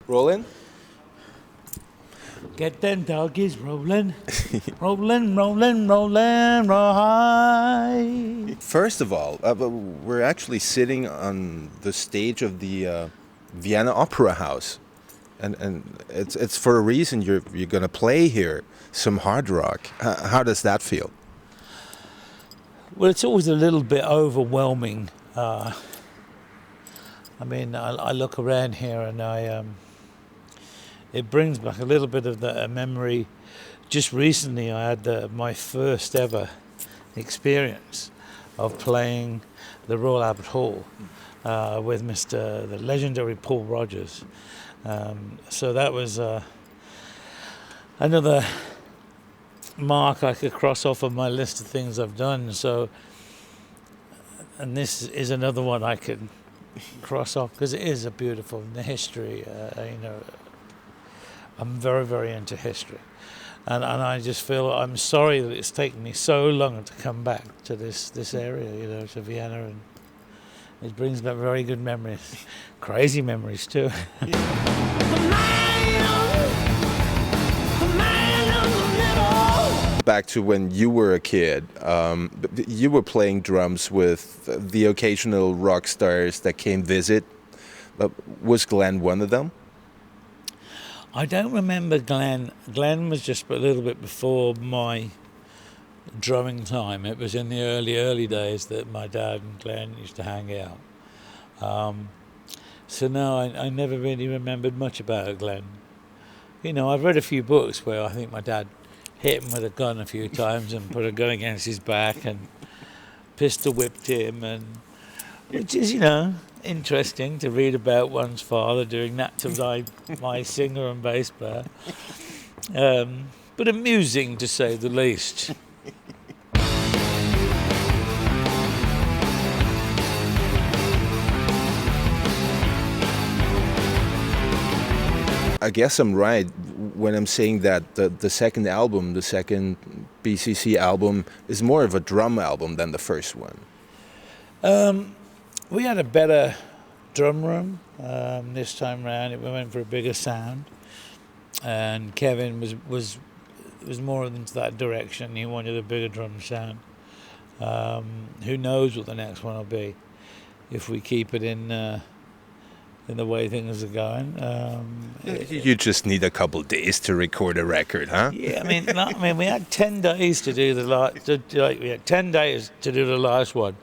Rolling? Get them doggies rolling, rolling, rolling, rolling, right. First of all, we're actually sitting on the stage of the Vienna Opera House. And it's for a reason you're going to play here, some hard rock. How does that feel? Well, it's always a little bit overwhelming. I mean, I look around here and it brings back a little bit of the memory. Just recently, I had my first ever experience of playing the Royal Albert Hall with the legendary Paul Rogers. So that was another mark I could cross off of my list of things I've done. So, and this is another one I could cross off because it is a beautiful history. I'm very, very into history, and I just feel I'm sorry that it's taken me so long to come back to this area, to Vienna, and it brings back very good memories, crazy memories too. Back to when you were a kid, you were playing drums with the occasional rock stars that came visit. Was Glenn one of them? I don't remember Glenn. Glenn was just a little bit before my drumming time. It was in the early days that my dad and Glenn used to hang out. So no, I never really remembered much about Glenn. I've read a few books where I think my dad hit him with a gun a few times and put a gun against his back and pistol whipped him, and which is, interesting to read about one's father doing that to my singer and bass player. But amusing, to say the least. I guess I'm right when I'm saying that the second album, the second BCC album, is more of a drum album than the first one. We had a better drum room this time round. We went for a bigger sound, and Kevin was more into that direction. He wanted a bigger drum sound. Who knows what the next one will be if we keep it in the way things are going. You just need a couple days to record a record, huh? Yeah, I mean, we had 10 days to do we had 10 days to do the last one.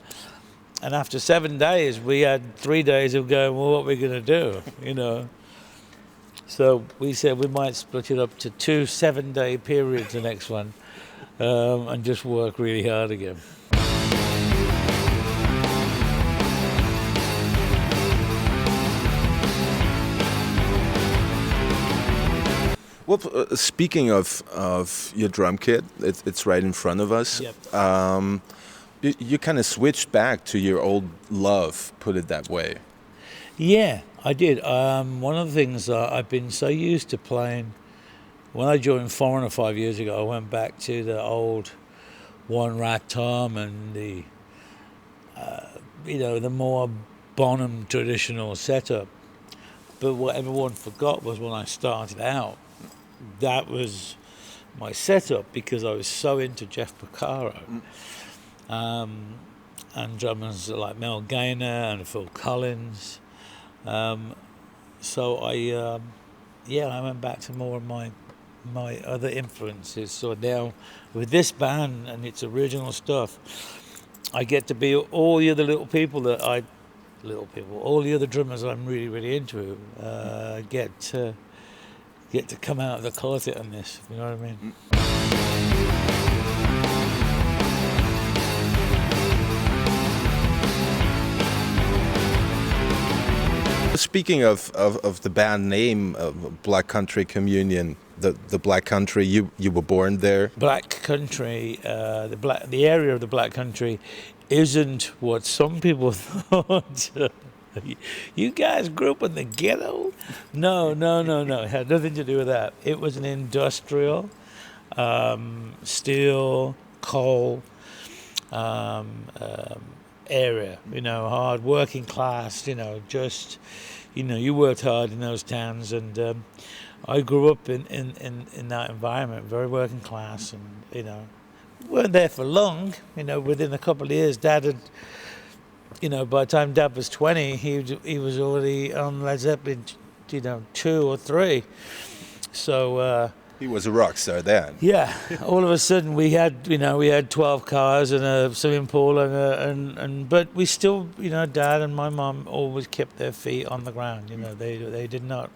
And after 7 days, we had 3 days of going, well, what are we going to do, So we said we might split it up to 2 7-day periods, the next one, and just work really hard again. Well, speaking of your drum kit, it's right in front of us. Yep. You kind of switched back to your old love, put it that way. Yeah, I did. One of the things I've been so used to playing, when I joined Foreigner 5 years ago, I went back to the old one rack tom and the more Bonham traditional setup. But what everyone forgot was when I started out, that was my setup because I was so into Jeff Porcaro. And drummers like Mel Gaynor and Phil Collins. So I went back to more of my other influences. So now with this band and its original stuff, I get to be all the other all the other drummers I'm really, really into get to come out of the closet on this, if you know what I mean. Speaking of the band name, Black Country Communion, the Black Country, you were born there. Black Country, the area of the Black Country, isn't what some people thought. You guys grew up in the ghetto? No. It had nothing to do with that. It was an industrial, steel, coal area. Hard working class. Just you know, you worked hard in those towns, and I grew up in that environment, very working class, and you know, weren't there for long. You know, within a couple of years, Dad had, you know, by the time Dad was 20, he was already on Led Zeppelin, you know, 2 or 3. So He was a rock star then. yeah, all of a sudden we had 12 cars and a swimming pool and but we still, you know, Dad and my mum always kept their feet on the ground. You know, they did not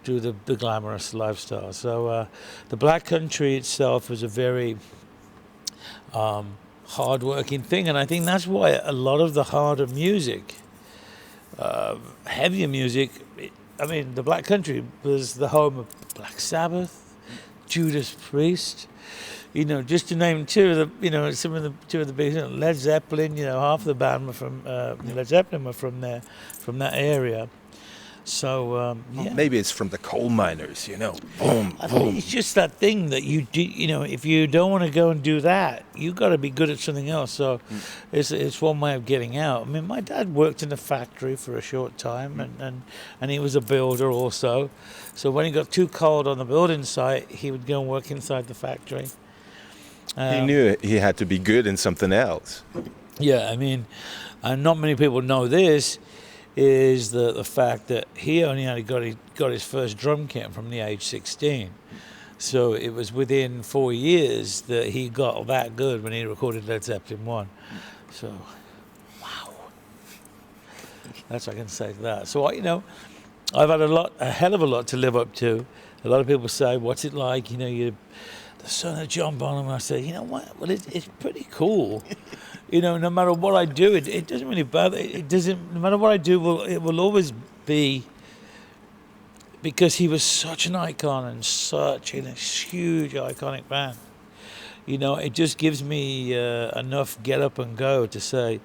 do the glamorous lifestyle. So the Black Country itself was a very hard-working thing, and I think that's why a lot of the harder music, heavier music, I mean, the Black Country was the home of Black Sabbath, Judas Priest, you know, just to name two of the, you know, some of the two of the big, you know, Led Zeppelin, you know, half the band were from Led Zeppelin were from there, from that area. So yeah. Maybe it's from the coal miners, you know. Boom, I boom. think it's just that thing that you do, you know, if you don't want to go and do that, you got to be good at something else. So it's one way of getting out. I mean, my dad worked in a factory for a short time, and he was a builder also. So when he got too cold on the building site, he would go and work inside the factory. He knew he had to be good in something else. Yeah, I mean, and not many people know this, is the fact that he only got his first drum kit from the age 16. So it was within 4 years that he got that good when he recorded Led Zeppelin 1. So, wow. That's what I can say to that. So, you know, I've had a hell of a lot to live up to. A lot of people say, what's it like? You know, you're the son of John Bonham. And I say, you know what? Well, it's pretty cool. You know, no matter what I do, it doesn't really bother. It doesn't. No matter what I do, it will always be because he was such an icon and such a huge iconic band. You know, it just gives me enough get up and go to say,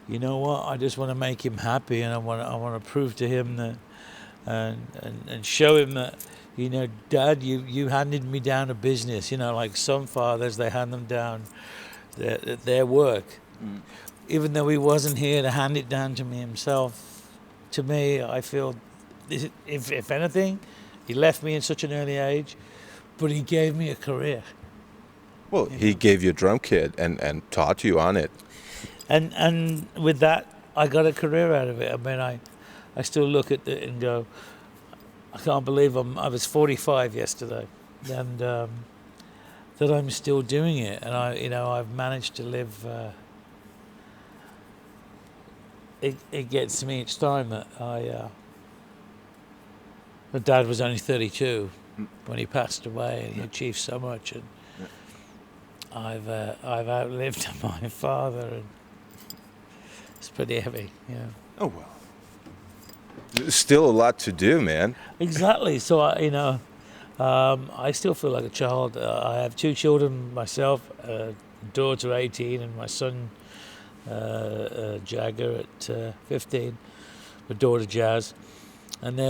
you know what? I just want to make him happy, and I want to prove to him that, and show him that, you know, Dad, you handed me down a business. You know, like some fathers, they hand them down their work. Even though he wasn't here to hand it down to me himself, to me, I feel, if anything, he left me in such an early age, but he gave me a career. Well, he gave you a drum kit and taught you on it. And with that, I got a career out of it. I mean, I still look at it and go, I can't believe I was 45 yesterday, and that I'm still doing it, and I've managed to live. It gets me each time that my dad was only 32 when he passed away, and he achieved so much, and I've outlived my father, and it's pretty heavy, yeah. Oh well, there's still a lot to do, man. Exactly. So I still feel like a child. I have 2 children myself, a daughter 18, and my son. Jagger at 15, my daughter Jazz, and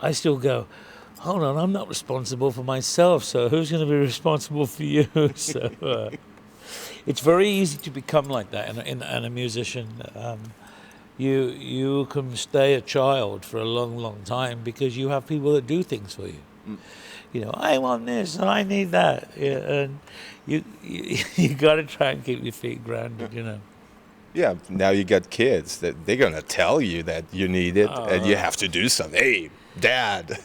I still go, hold on, I'm not responsible for myself, so who's going to be responsible for you? So it's very easy to become like that in a musician. You can stay a child for a long, long time because you have people that do things for you. You know, I want this and I need that, yeah, and you got to try and keep your feet grounded, you know. Yeah, now you got kids that they're gonna tell you that you need it and you have to do something. Hey, Dad,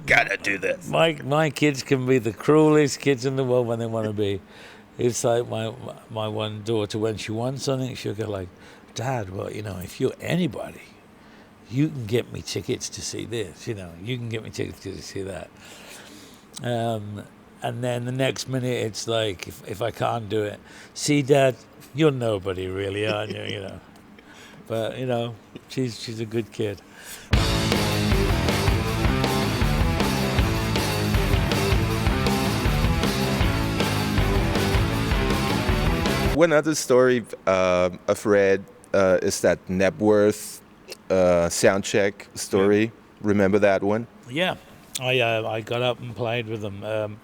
gotta do this. My kids can be the cruelest kids in the world when they want to be. It's like my one daughter, when she wants something, she'll go like, Dad, well, you know, if you're anybody, you can get me tickets to see this, you know, you can get me tickets to see that. And then the next minute it's like, if I can't do it, see, Dad, you're nobody really, aren't you, you know. But, you know, she's a good kid. One other story I've read is that Nebworth soundcheck story. Yeah. Remember that one? Yeah, I got up and played with them.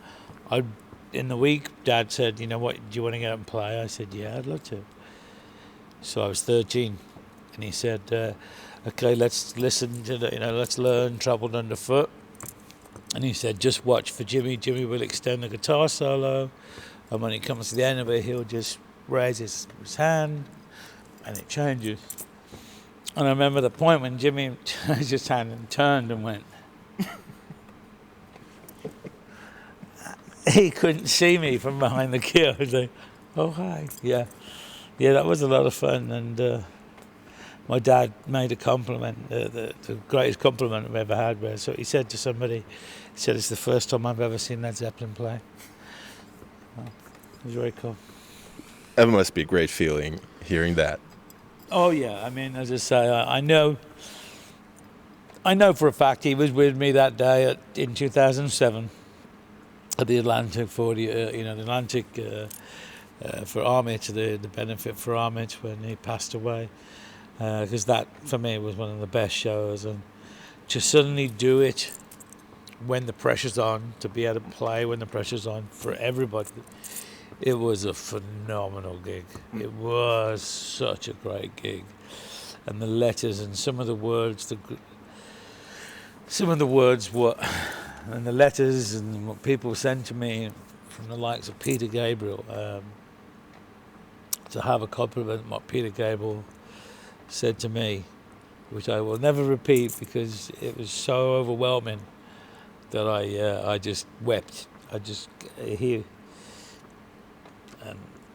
In the week, Dad said, you know what, do you want to get up and play? I said, yeah, I'd love to. So I was 13 and he said, "Okay, let's listen to let's learn Troubled Underfoot." And he said, "Just watch for Jimmy. Jimmy will extend the guitar solo, and when he comes to the end of it, he'll just raise his hand, and it changes." And I remember the point when Jimmy raised his hand and turned and went. He couldn't see me from behind the key. I was like, "Oh, hi." Yeah, that was a lot of fun. And my dad made a compliment, the greatest compliment I've ever had. So he said to somebody, he said, "It's the first time I've ever seen Led Zeppelin play." Well, it was very cool. That must be a great feeling, hearing that. Oh yeah, I mean, as I say, I know for a fact he was with me that day in 2007 at the Atlantic 40, the Atlantic for Armit, the benefit for Armit when he passed away, because that for me was one of the best shows, and to suddenly do it when the pressure's on, to be able to play when the pressure's on for everybody. It was a phenomenal gig. It was such a great gig, and the letters and some of the words, and the letters and what people sent to me from the likes of Peter Gabriel. To have a compliment what Peter Gabriel said to me, which I will never repeat because it was so overwhelming that I just wept.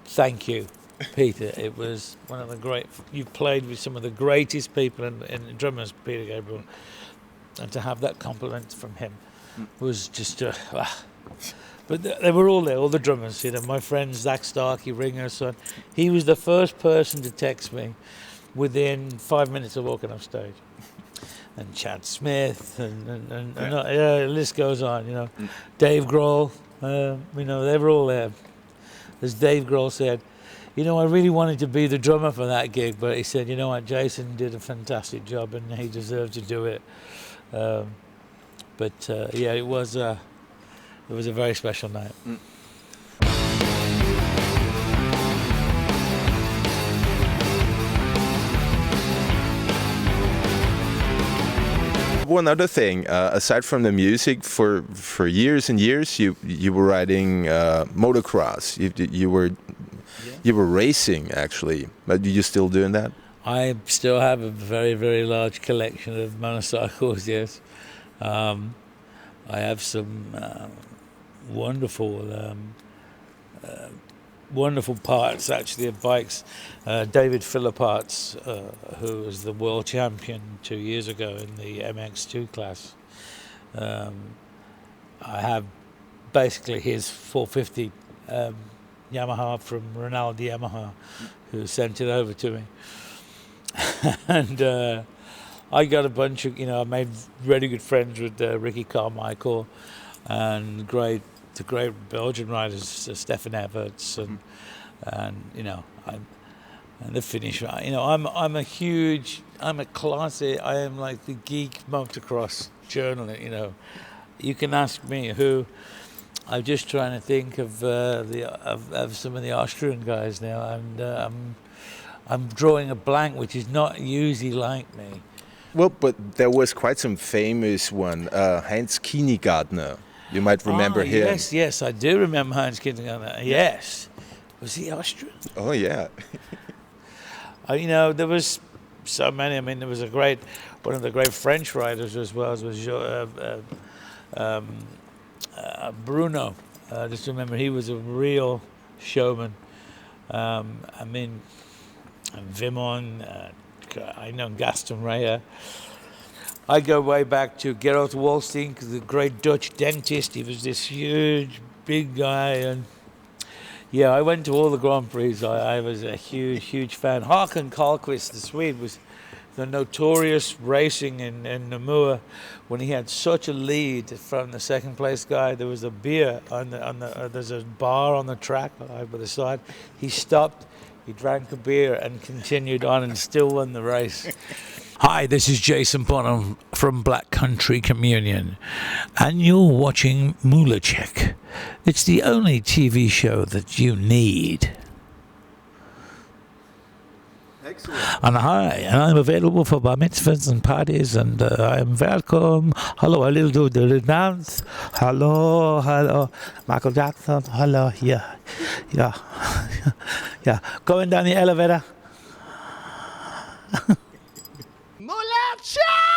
Thank you, Peter. It was one of the great. You've played with some of the greatest people in drummers, Peter Gabriel, and to have that compliment from him was just. But they were all there, all the drummers. My friend Zach Starkey, Ringer's son. He was the first person to text me within 5 minutes of walking off stage. And Chad Smith, and the list goes on. Dave Grohl. They were all there. As Dave Grohl said, I really wanted to be the drummer for that gig, but he said, "You know what, Jason did a fantastic job and he deserved to do it." It was a very special night. One other thing, aside from the music, for years and years, you were riding motocross. You were racing actually. But are you still doing that? I still have a very, very large collection of motorcycles. Yes, I have some wonderful parts actually of bikes. David Philipparts, who was the world champion 2 years ago in the MX2 class. I have basically his 450 Yamaha from Ronaldo Yamaha, who sent it over to me. And I got a bunch of, I made really good friends with Ricky Carmichael and the great Belgian riders, Stefan Everts, and the Finnish. I'm a classic. I am like the geek motocross journalist. You can ask me who. I'm just trying to think of of some of the Austrian guys now, and I'm drawing a blank, which is not usually like me. Well, but there was quite some famous one, Heinz Kienigardner. You might remember him. Yes, I do remember Heinz Kienigardner. Yes. Was he Austrian? Oh, yeah. There was so many. I mean, there was one of the great French riders as well, was Bruno. Just remember, he was a real showman. And Vimon, I know Gaston Raya. I go way back to Gerald Wolstink, the great Dutch dentist. He was this huge, big guy. And I went to all the Grand Prix. I was a huge fan. Håkan Karlqvist, the Swede, was the notorious racing in Namur. When he had such a lead from the second place guy, there was a beer there's a bar on the track by the side. He stopped, he drank a beer and continued on and still won the race. Hi, this is Jason Bonham from Black Country Communion, and you're watching MULATSCHAG. It's the only TV show that you need. And I'm available for bar mitzvahs and parties, and I'm welcome. Hello, a little do the dance. Hello, Michael Jackson. Hello, yeah. Yeah. Going down the elevator. MULATSCHAG!